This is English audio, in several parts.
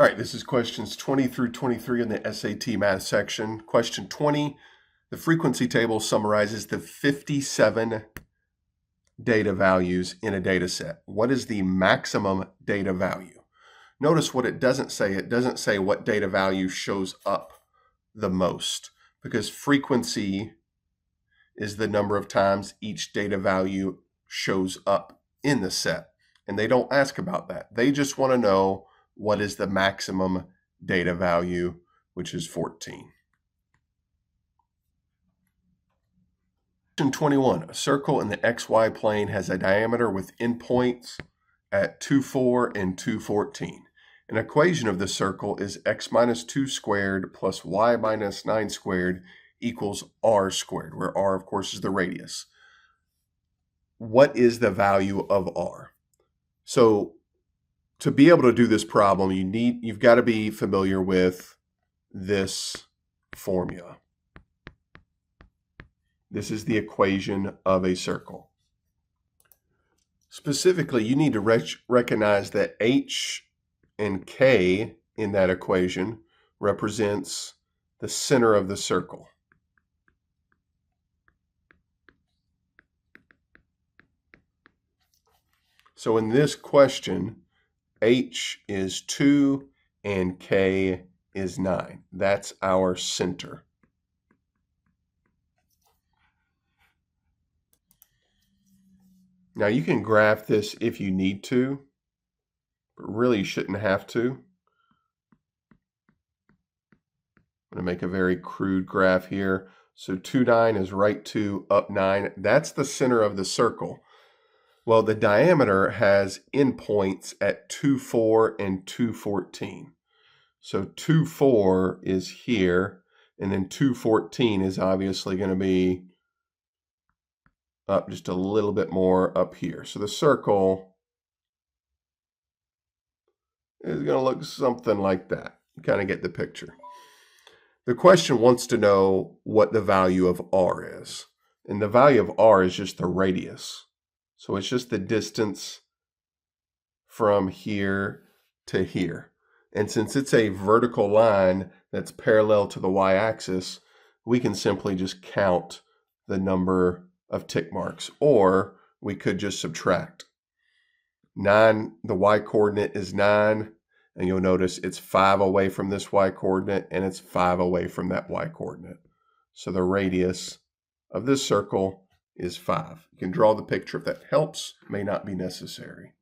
All right, this is questions 20 through 23 in the SAT math section. Question 20, the frequency table summarizes the 57 data values in a data set. What is the maximum data value? Notice what it doesn't say. It doesn't say what data value shows up the most, because frequency is the number of times each data value shows up in the set. And they don't ask about that. They just want to know what is the maximum data value, which is 14. Question 21, a circle in the XY plane has a diameter with endpoints at 2, 4, and 2, 14. An equation of the circle is x minus 2 squared plus y minus 9 squared equals r squared, where r, of course, is the radius. What is the value of r? So to be able to do this problem, you've got to be familiar with this formula. This is the equation of a circle. Specifically, you need to recognize that h and k in that equation represents the center of the circle. So in this question, h is 2 and k is 9. That's our center. Now you can graph this if you need to, but really you shouldn't have to. I'm going to make a very crude graph here. So 2, 9 is right 2, up 9. That's the center of the circle. Well, the diameter has endpoints at 2, 4, and 2, 14. So 2, 4 is here, and then 2, 14 is obviously going to be up just a little bit more up here. So the circle is going to look something like that. You kind of get the picture. The question wants to know what the value of r is. And the value of r is just the radius. So it's just the distance from here to here. And since it's a vertical line that's parallel to the y-axis, we can simply just count the number of tick marks, or we could just subtract. 9, the y-coordinate is 9, and you'll notice it's 5 away from this y-coordinate, and it's 5 away from that y-coordinate. So the radius of this circle is 5. You can draw the picture if that helps, may not be necessary.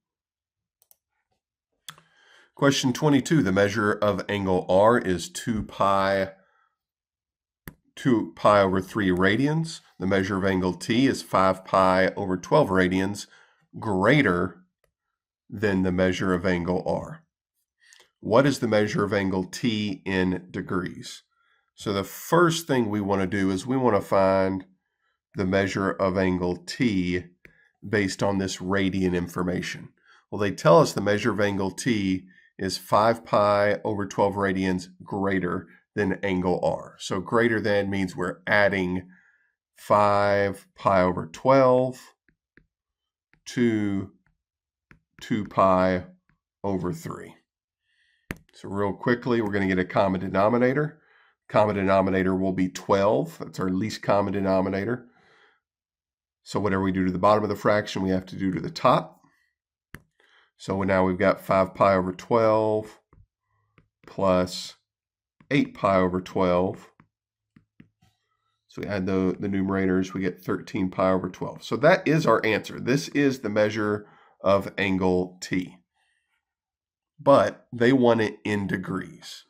Question 22, the measure of angle r is 2 pi over 3 radians. The measure of angle t is 5 pi over 12 radians, greater than the measure of angle r. What is the measure of angle t in degrees? So the first thing we want to do is we want to find the measure of angle t based on this radian information. Well, they tell us the measure of angle t is 5 pi over 12 radians greater than angle r. So greater than means we're adding 5 pi over 12 to 2 pi over 3. So real quickly, we're going to get a common denominator. Common denominator will be 12. That's our least common denominator. So whatever we do to the bottom of the fraction, we have to do to the top. So now we've got 5 pi over 12 plus 8 pi over 12. So we add the numerators, we get 13 pi over 12. So that is our answer. This is the measure of angle t. But they want it in degrees.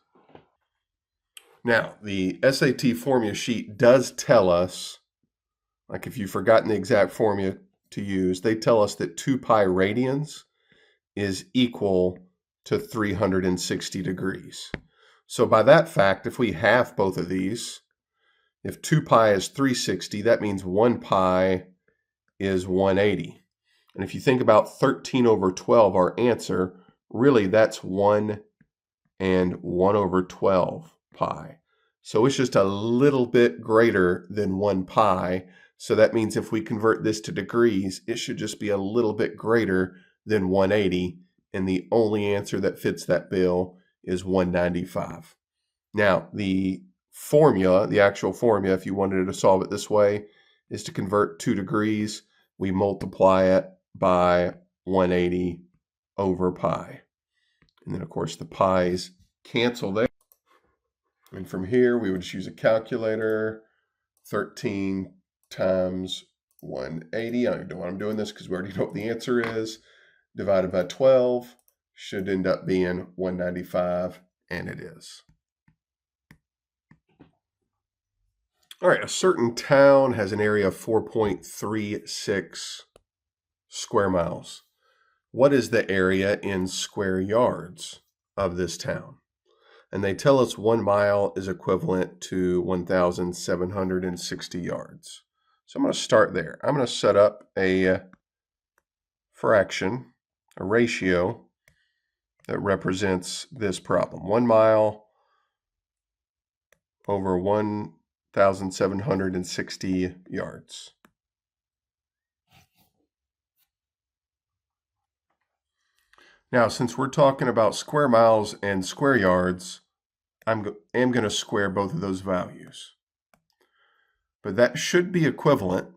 Now, the SAT formula sheet does tell us, like if you've forgotten the exact formula to use, they tell us that 2 pi radians is equal to 360 degrees. So by that fact, if we halve both of these, if 2 pi is 360, that means 1 pi is 180. And if you think about 13 over 12, our answer, really that's 1 and 1 over 12 pi. So it's just a little bit greater than 1 pi. So that means if we convert this to degrees, it should just be a little bit greater than 180. And the only answer that fits that bill is 195. Now, the formula, the actual formula, if you wanted to solve it this way, is to convert 2 degrees. We multiply it by 180 over pi. And then, of course, the pi's cancel there. And from here, we would just use a calculator. 13 times 180. I don't know why I'm doing this because we already know what the answer is. Divided by 12 should end up being 195, and it is. All right, a certain town has an area of 4.36 square miles. What is the area in square yards of this town? And they tell us 1 mile is equivalent to 1,760 yards. So I'm going to start there. I'm going to set up a fraction, a ratio that represents this problem. 1 mile over 1,760 yards. Now, since we're talking about square miles and square yards, I am going to square both of those values. But that should be equivalent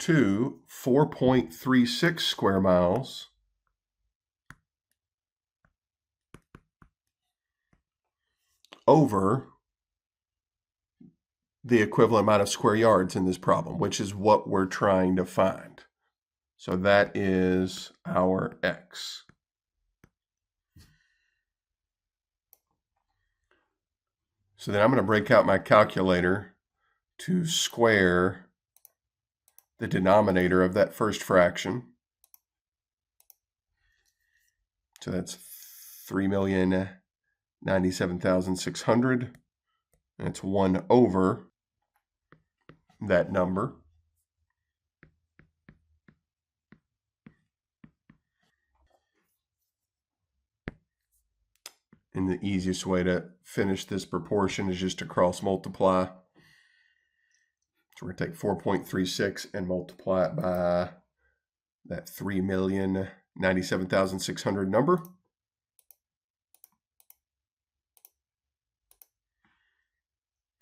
to 4.36 square miles over the equivalent amount of square yards in this problem, which is what we're trying to find. So that is our x. So then I'm going to break out my calculator to square the denominator of that first fraction. So that's 3,097,600. And it's 1 over that number. And the easiest way to finish this proportion is just to cross multiply. So we're going to take 4.36 and multiply it by that 3,097,600 number.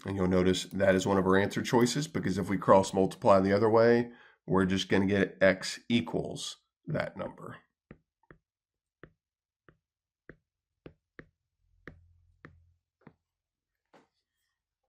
And you'll notice that is one of our answer choices, because if we cross multiply the other way, we're just going to get x equals that number.